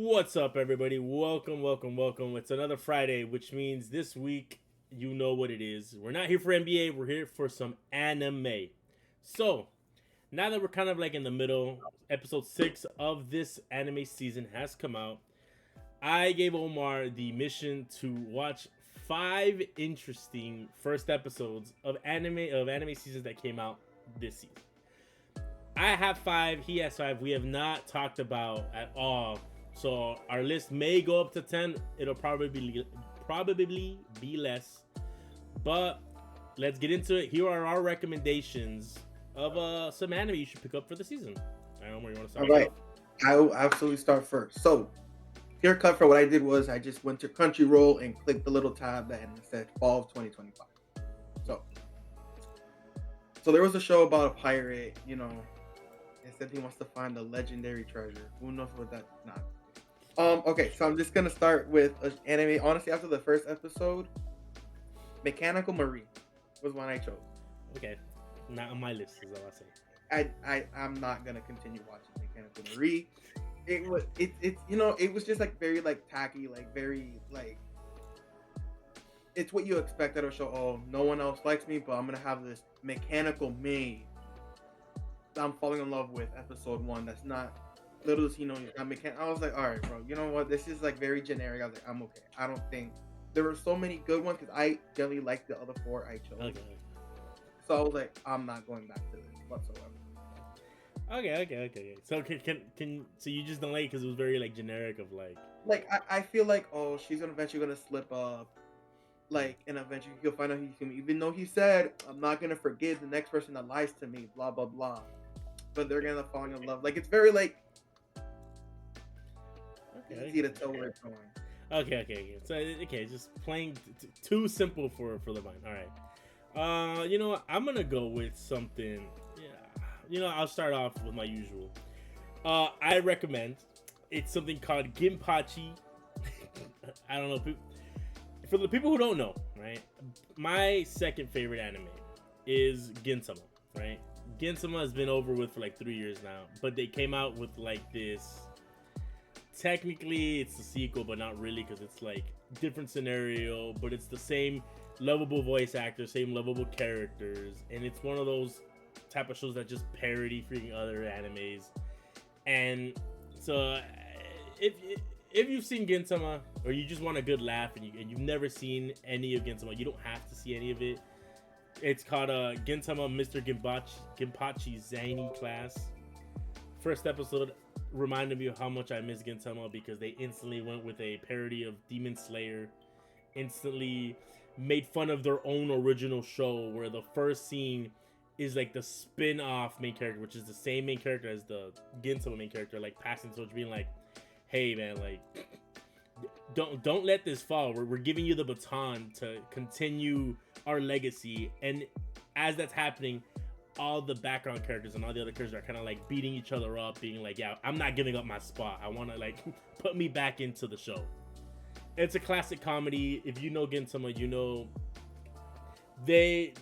What's up, everybody? Welcome. It's another Friday, which means this week, you know what it is. We're not here for NBA, we're here for some anime. So, now that we're kind of like in the middle, episode 6 of this anime season has come out. I gave Omar the mission to watch 5 interesting first episodes of anime seasons that came out this season. I have 5, he has 5. We have not talked about at all. So our list may go up to 10. It'll probably be less. But let's get into it. Here are our recommendations of some anime you should pick up for the season. I don't know where you want to start. All right. I will absolutely start first. So, here cut for what I did was I just went to Crunchyroll and clicked the little tab that said fall of 2025. So there was a show about a pirate, it said he wants to find the legendary treasure. Who knows what that's not? Okay, so I'm just gonna start with an anime. Honestly, after the first episode, Mechanical Marie was one I chose. Okay, not on my list is all I say. I'm not gonna continue watching Mechanical Marie. It was just like very like tacky, like very like it's what you expect out of a show. Oh, no one else likes me, but I'm gonna have this mechanical me that I'm falling in love with. Episode 1. That's not. Little does he know, I was like, all right, bro. You know what? This is like very generic. I was like, I'm okay. I don't think there were so many good ones because I generally liked the other 4 I chose. Okay. So I was like, I'm not going back to this whatsoever. Okay. So so you just don't like because it was very like generic of like. Like I feel like she's eventually gonna slip up, like, and eventually he'll find out he's gonna. Even though he said I'm not gonna forgive the next person that lies to me, blah blah blah, but they're gonna fall in love. Like it's very like. Easy to tell where it's going. Okay. So just playing too simple for the mind. All right. You know what? I'm gonna go with something. Yeah. I'll start off with my usual. I recommend. It's something called Ginpachi. I don't know. For the people who don't know, right? My second favorite anime is Gintama, right? Gintama has been over with for like 3 years now, but they came out with like this. Technically, it's a sequel, but not really because it's like different scenario, but it's the same lovable voice actors, same lovable characters, and it's one of those type of shows that just parody freaking other animes. And so, if you've seen Gintama or you just want a good laugh and you've never seen any of Gintama, you don't have to see any of it. It's called Gintama Mr. Ginpachi Zany Class. First episode reminded me of how much I miss Gintama because they instantly went with a parody of Demon Slayer, instantly made fun of their own original show where the first scene is like the spin-off main character, which is the same main character as the Gintama main character, like passing torch, being like, hey man, like don't let this fall. We're giving you the baton to continue our legacy. And as that's happening, all the background characters and all the other characters are kind of like beating each other up, being like, yeah, I'm not giving up my spot. I want to like put me back into the show. It's a classic comedy. If you know Gintama, you know they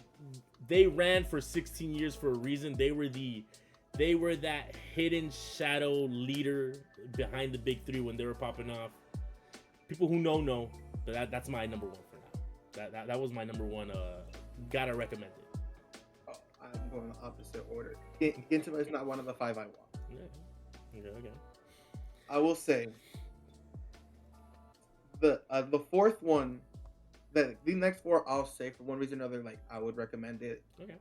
ran for 16 years for a reason. They were that hidden shadow leader behind the big 3 when they were popping off. People who know, but that's my number 1 for now. That was my number 1. Gotta recommend it. I'm going the opposite order. Gintama is not one of the 5 I want. Yeah. Okay. I will say the 4th one, the next 4 I'll say for one reason or another, like I would recommend it. Okay.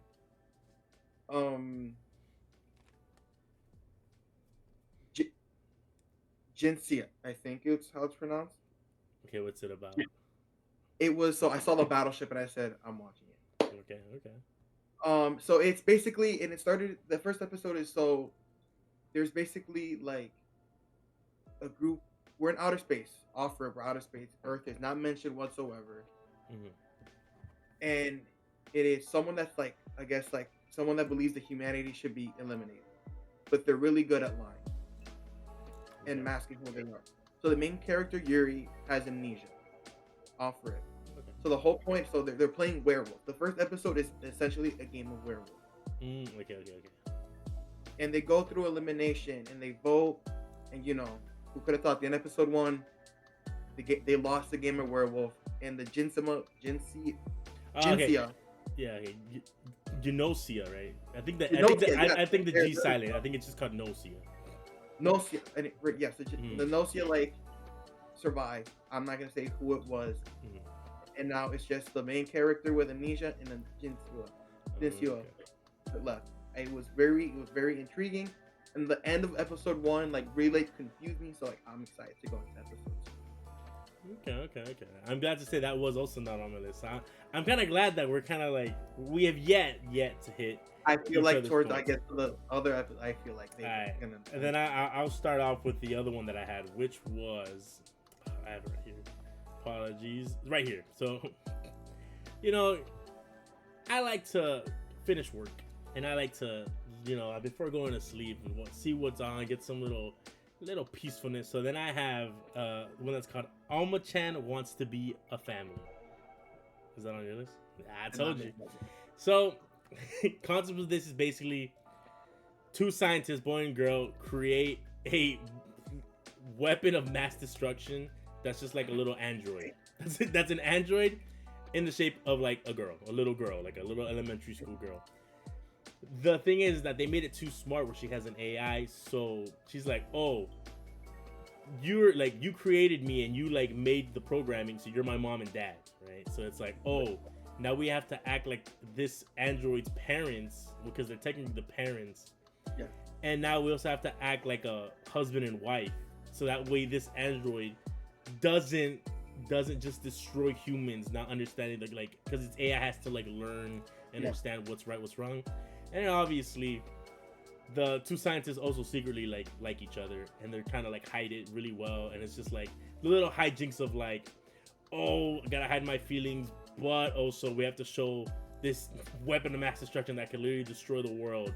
Jinsia, I think it's how it's pronounced. Okay, what's it about? It was so I saw the battleship and I said I'm watching it. Okay. So it's basically, and it started, the first episode is, so there's basically like a group, we're in outer space, off-Earth, we're outer space, Earth is not mentioned whatsoever. Mm-hmm. And it is someone that's like, I guess like someone that believes that humanity should be eliminated, but they're really good at lying and masking who they are. So the main character, Yuri, has amnesia, off-Earth. So the whole point, so they're playing werewolf. The first episode is essentially a game of werewolf. Okay. And they go through elimination and they vote, and Who could have thought? The end of episode 1, they lost the gamer werewolf, and the Okay. Jinsia. Yeah. Okay. Genosia, right? I think that. Genosia, yeah, I think the G they're- silent. I think it's just called Nosia. Nosia, and yes, the Mhm. Nosia like survived. I'm not gonna say who it was, Mhm. and now it's just the main character with amnesia and then Jinsua Okay. left. It was very intriguing, and the end of episode 1 like really confused me. So like I'm excited to go into episode 2. Okay. I'm glad to say that was also not on my list. I'm kind of glad that we're kind of like we have yet to hit. I feel each like other's towards I points. get to the other episode, I feel like they're Alright. gonna. And then I'll start off with the other one that I had, which was I have it right here. Apologies, right here. So, I like to finish work, and I like to, before going to sleep, see what's on, get some little peacefulness. So then I have one that's called Alma-chan Wants to Be a Family. Is that on your list? I told you. So, concept of this is basically 2 scientists, boy and girl, create a weapon of mass destruction that's just like a little android. That's an android in the shape of like a little girl, like a little elementary school girl. The thing is that they made it too smart where she has an AI, so she's like, oh, you created me and you like made the programming, so you're my mom and dad, right? So it's like, oh, now we have to act like this android's parents because they're technically the parents. Yeah. And now we also have to act like a husband and wife, so that way this android doesn't just destroy humans, not understanding like because its AI has to like learn and understand what's right, what's wrong. And obviously the 2 scientists also secretly like each other, and they're kind of like hide it really well, and it's just like the little hijinks of like, oh, I gotta hide my feelings, but also we have to show this weapon of mass destruction that can literally destroy the world,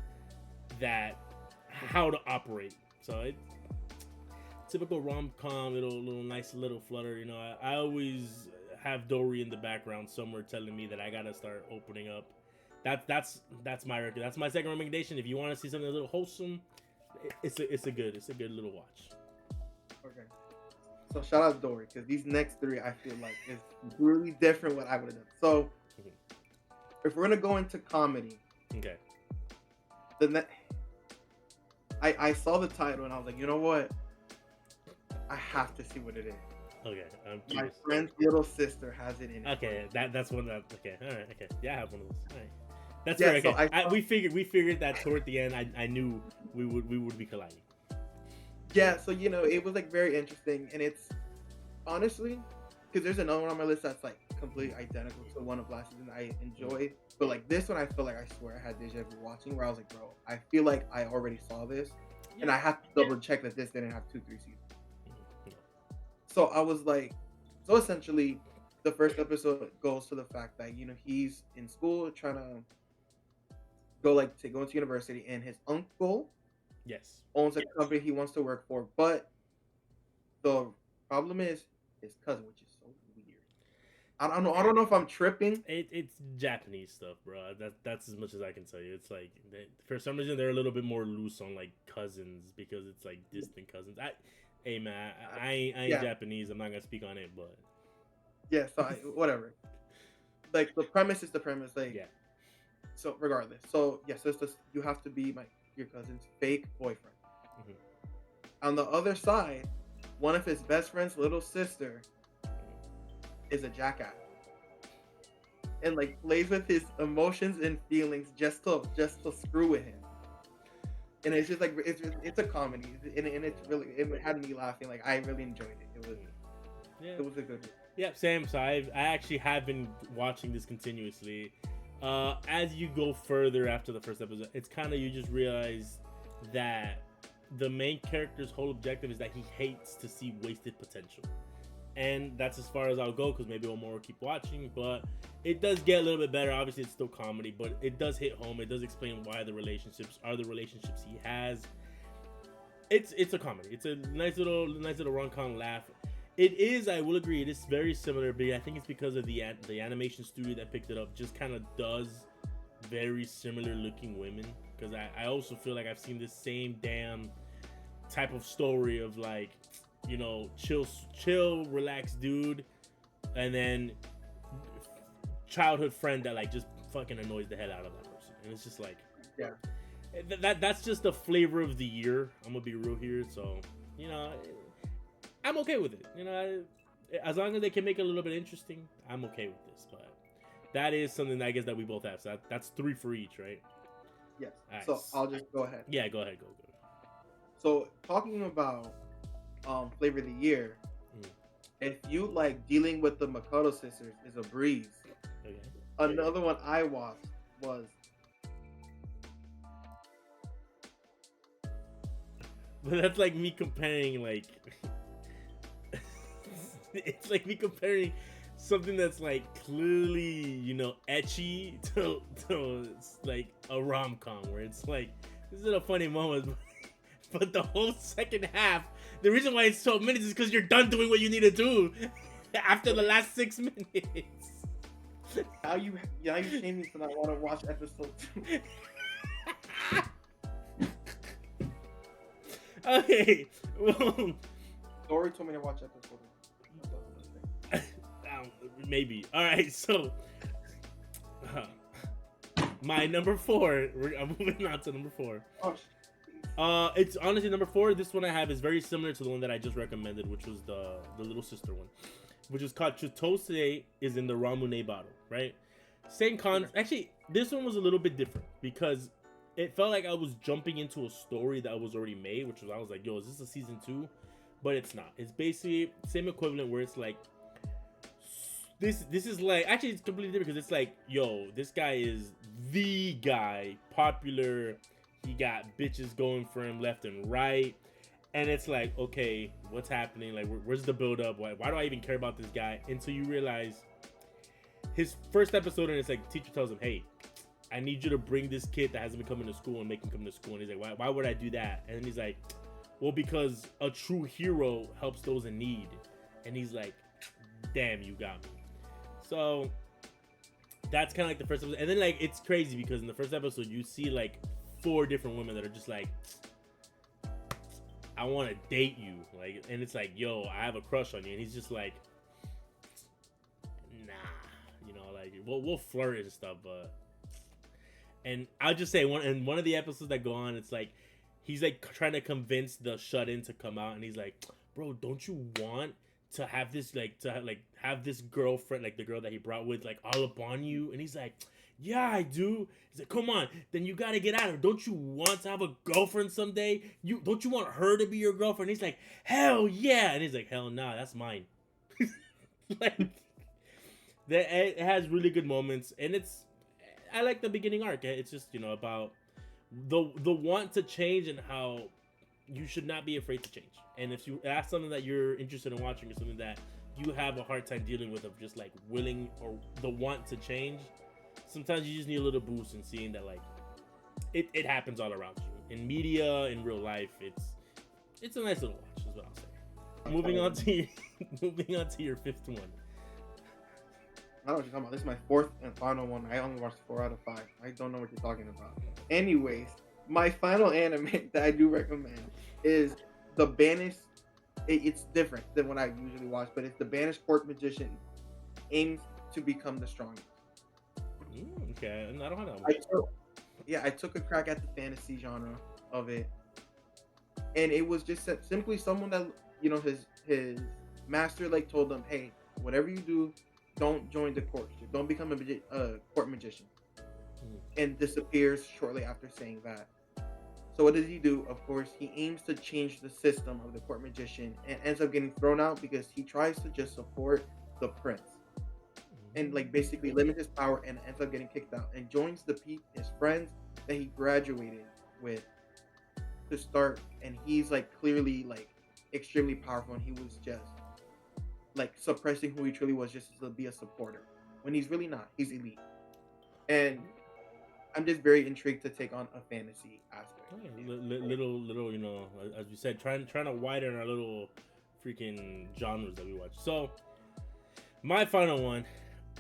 that how to operate. So it typical rom-com, little nice little flutter. I always have Dory in the background somewhere telling me that I gotta start opening up. That's my record. That's my second recommendation. If you want to see something a little wholesome, it's a good little watch. Okay. So shout out Dory, because these next 3 I feel like is really different what I would have done. So if we're gonna go into comedy, Okay. I saw the title and I was like, you know what? I have to see what it is. Okay. I'm My curious. friend's little sister has it in it. Okay. That's one that. Okay. All right. Okay. Yeah, I have one of those. All right. That's Yeah, fair. so Okay. We figured that toward the end. I knew we would be colliding. Yeah, so it was like very interesting, and it's honestly because there's another one on my list that's like completely identical to one of last season I enjoyed, but like this one I feel like I swear I had deja vu watching, where I was like, bro, I feel like I already saw this, and I have to double check that this didn't have 2-3 seasons. So I was like, so essentially, the first episode goes to the fact that he's in school trying to go into university, and his uncle Yes. owns a company he wants to work for, but the problem is his cousin, which is so weird. I don't know if I'm tripping. It's Japanese stuff, bro. That's as much as I can tell you. It's like for some reason they're a little bit more loose on like cousins, because it's like distant cousins. Hey man, I ain't Japanese. I'm not gonna speak on it, but yeah. So whatever. Like the premise is the premise. Like yeah. So regardless, so yes, you have to be your cousin's fake boyfriend. Mm-hmm. On the other side, one of his best friend's little sister is a jackass, and like plays with his emotions and feelings just to screw with him. And it's just like it's a comedy, and it's really, it had me laughing. Like I really enjoyed it. It was a good one. Yeah, same. So I actually have been watching this continuously. As you go further after the first episode, it's kind of, you just realize that the main character's whole objective is that he hates to see wasted potential. And that's as far as I'll go, because maybe one more will keep watching, but it does get a little bit better. Obviously, it's still comedy, but it does hit home. It does explain why the relationships are the relationships he has. It's a comedy. It's a nice little rom-com laugh. It is, I will agree, it is very similar, but I think it's because of the animation studio that picked it up just kind of does very similar looking women. Because I also feel like I've seen this same damn type of story of like you know, chill, relaxed dude, and then childhood friend that like just fucking annoys the hell out of that person, and it's just like, Yeah. that's just the flavor of the year. I'm gonna be real here, so you know, I'm okay with it. You know, as long as they can make it a little bit interesting, I'm okay with this. But that is something that I guess that we both have. So that's 3 for each, right? Yes. All So right. I'll just go ahead. Yeah, go ahead, go. So talking about flavor of the year, Mm. if you like dealing with the Makoto sisters is a breeze. Okay. Another one I watched was But that's like me comparing like it's like me comparing something that's like clearly, you know, etchy to like a rom-com where it's like this is a funny moment, but the whole second half, the reason why it's so minutes is because you're done doing what you need to do after the last 6 minutes. now you shame me for not want to watch episode 2. Okay, well, Dory told me to watch episode 1. maybe. All right, so my number 4. I'm moving on to number 4. Oh, It's honestly number 4. This one I have is very similar to the one that I just recommended, which was the little sister one, which is called Chutose is in the Ramune bottle, right? Same Actually, this one was a little bit different because it felt like I was jumping into a story that was already made, which was I was like, yo, is this a season 2? But it's not. It's basically same equivalent where it's like this is like actually it's completely different because it's like, yo, this guy is the guy, popular. He got bitches going for him left and right. And it's like, okay, what's happening? Like, where's the build up? Why do I even care about this guy? Until you realize his first episode, and it's like, teacher tells him, hey, I need you to bring this kid that hasn't been coming to school and make him come to school. And he's like, why would I do that? And then he's like, well, because a true hero helps those in need. And he's like, damn, you got me. So that's kind of like the first episode. And then like, it's crazy because in the first episode, you see like 4 different women that are just like, I want to date you. Like, and it's like, yo, I have a crush on you. And he's just like, nah, you know, like we'll flirt and stuff, but. And I'll just say in one of the episodes that go on, it's like he's like trying to convince the shut-in to come out, and he's like, bro, don't you want to have this like have this girlfriend, like the girl that he brought with, like all up on you? And he's like, yeah, I do. He's like, come on, then you gotta get out of it. Don't you want to have a girlfriend someday? Don't you want her to be your girlfriend? And he's like, hell yeah. And he's like, hell nah, that's mine. Like it has really good moments, and I like the beginning arc. It's just, you know, about the want to change and how you should not be afraid to change. And if that's something that you're interested in watching, or something that you have a hard time dealing with, of just like willing or the want to change, sometimes you just need a little boost in seeing that like it happens all around you in media, in real life. It's a nice little watch, is what I'll say. Moving on to your 5th one. I don't know what you're talking about. This is my 4th and final one. I only watched 4 out of 5. I don't know what you're talking about. Anyways, my final anime that I do recommend is The Banished. It's different than what I usually watch, but it's The Banished Court Magician aims to become the strongest. Okay, I don't have that one. I took a crack at the fantasy genre of it, and it was just simply someone that, you know, his master like told them, hey, whatever you do, don't join the court. Don't become a court magician. And disappears shortly after saying that. So what does he do? Of course, he aims to change the system of the court magician and ends up getting thrown out because he tries to just support the prince. And like basically limit his power and ends up getting kicked out and joins his friends that he graduated with to start. And he's like clearly like extremely powerful, and he was just like suppressing who he truly was just to be a supporter, when he's really not. He's elite. And I'm just very intrigued to take on a fantasy aspect. Little, you know, as you said, trying to widen our little freaking genres that we watch. So my final one,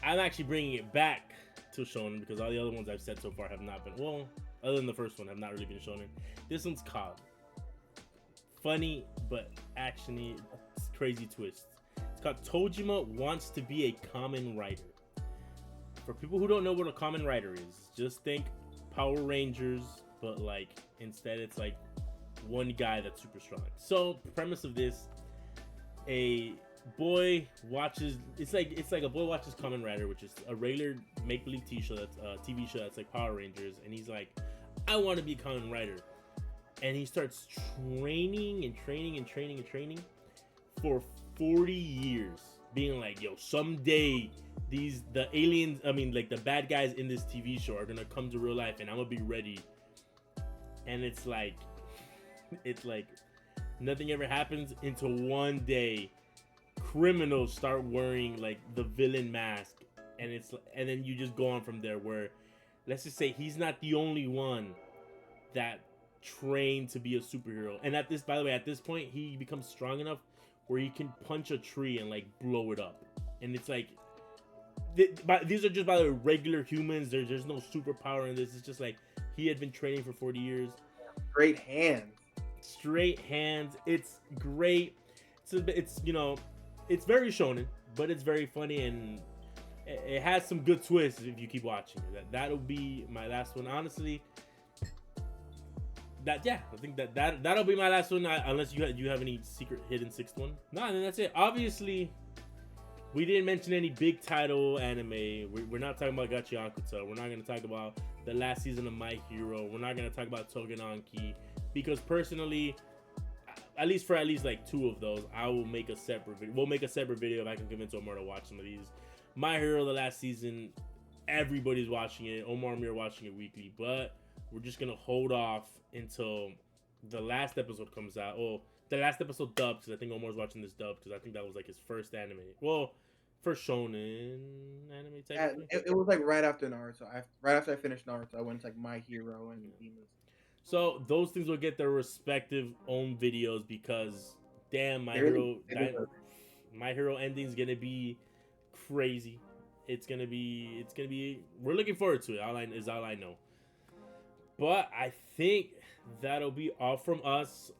I'm actually bringing it back to shonen because all the other ones I've said so far have not been, well, other than the first one, have not really been shonen. This one's called Funny But actiony, crazy twist. It's called Tojima Wants to Be a Kamen Rider. For people who don't know what a Kamen Rider is, just think Power Rangers, but like instead it's like one guy that's super strong. So the premise of this, a boy watches, it's like a boy watches Kamen Rider, which is a regular make-believe TV show that's like Power Rangers, and he's like, I want to be a Kamen Rider. And he starts training for 40 years, being like, yo, someday the aliens, I mean like the bad guys in this TV show are gonna come to real life and I'm gonna be ready. And it's like nothing ever happens until one day criminals start wearing like the villain mask, and then you just go on from there, where let's just say he's not the only one that trained to be a superhero. And at this point he becomes strong enough where he can punch a tree and like blow it up. And it's like these are just, by the way, regular humans. There's no superpower in this. It's just like he had been training for 40 years. Straight hands. It's great. It's you know, it's very shonen, but it's very funny, and it has some good twists if you keep watching. That'll be my last one, honestly. I think that'll be my last one, unless you have any secret hidden sixth one. No, then that's it. Obviously, we didn't mention any big title anime. We're not talking about Gachiakuta. We're not going to talk about the last season of My Hero. We're not going to talk about Togenanki, because personally, at least like two of those, I will make a separate video. We'll make a separate video if I can convince Omar to watch some of these. My Hero, the last season, everybody's watching it. Omar and me are watching it weekly, but we're just going to hold off until the last episode comes out. Well, the last episode dubbed, because I think Omar's watching this dubbed, because I think that was like his first anime. Well, first shonen anime technically. It was like right after Naruto. Right after I finished Naruto, I went to like My Hero and Demons. So those things will get their respective own videos, because damn, My Hero ending is gonna be crazy. It's gonna be. We're looking forward to it. All I know. But I think that'll be all from us.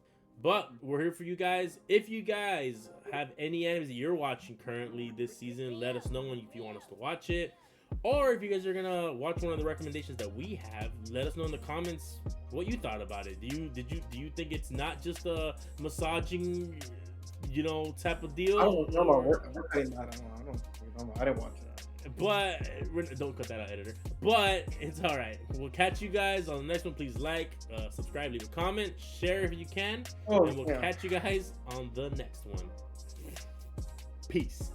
But we're here for you guys. If you guys have any animes that you're watching currently this season, let us know if you want us to watch it. Or if you guys are gonna watch one of the recommendations that we have, let us know in the comments what you thought about it. Do you think it's not just a massaging, type of deal? I didn't watch it. But don't cut that out, editor. But it's all right. We'll catch you guys on the next one. Please like, subscribe, leave a comment, share if you can, and we'll catch you guys on the next one. Peace.